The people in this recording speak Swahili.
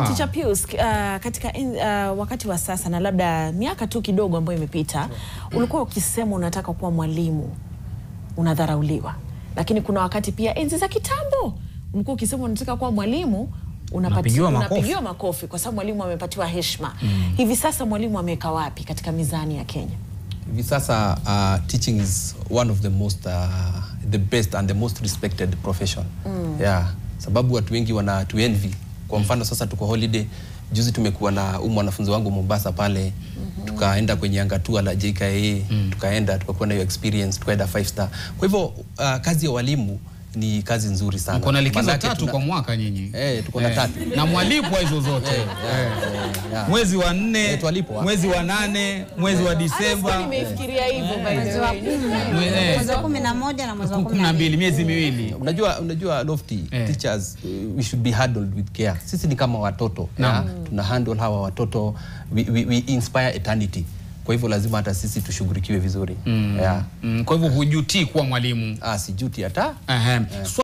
Teacher Pius, katika wakati wa sasa na labda miaka tu kidogo ambayo imepita, ulikuwa ukisema unataka kuwa mwalimu unadharauliwa. Lakini kuna wakati pia enzi za kitambo ulikuwa ukisema unataka kuwa mwalimu unapigiwa makofi kwa sababu mwalimu amepatiwa heshima. Hivi sasa mwalimu ameka wapi katika mizani ya Kenya? Hivi sasa teaching is one of the most the best and the most respected profession. Yeah, sababu watu wengi wanatuenvy. Kwa mfano sasa tuko holiday, juzi tumekuwa na mwanafunzi wangu Mombasa pale, tukaenda kwenye anga tour la JKA, tukakuwa na hiyo experience, tukaenda 5 star. Kwa hivyo kazi ya walimu ni kazi nzuri sana. Mko na likizo 3 kwa mwaka nyinyi? Tuko na 3. Na mwalipwa hizo zote. Mwezi wa 4, mwezi wa 8, mwezi wa Disemba. Nimefikiria hivyo mwezi wa 11 na mwezi wa 12, miezi miwili. Unajua Lofty, teachers we should be handled with care. Sisi ni kama watoto. Tuna handle hawa watoto, we inspire eternity. Kwa hivyo lazima hata sisi tushughulikiwe vizuri. Kwa hivyo hujutii kuwa mwalimu? Sijuti hata.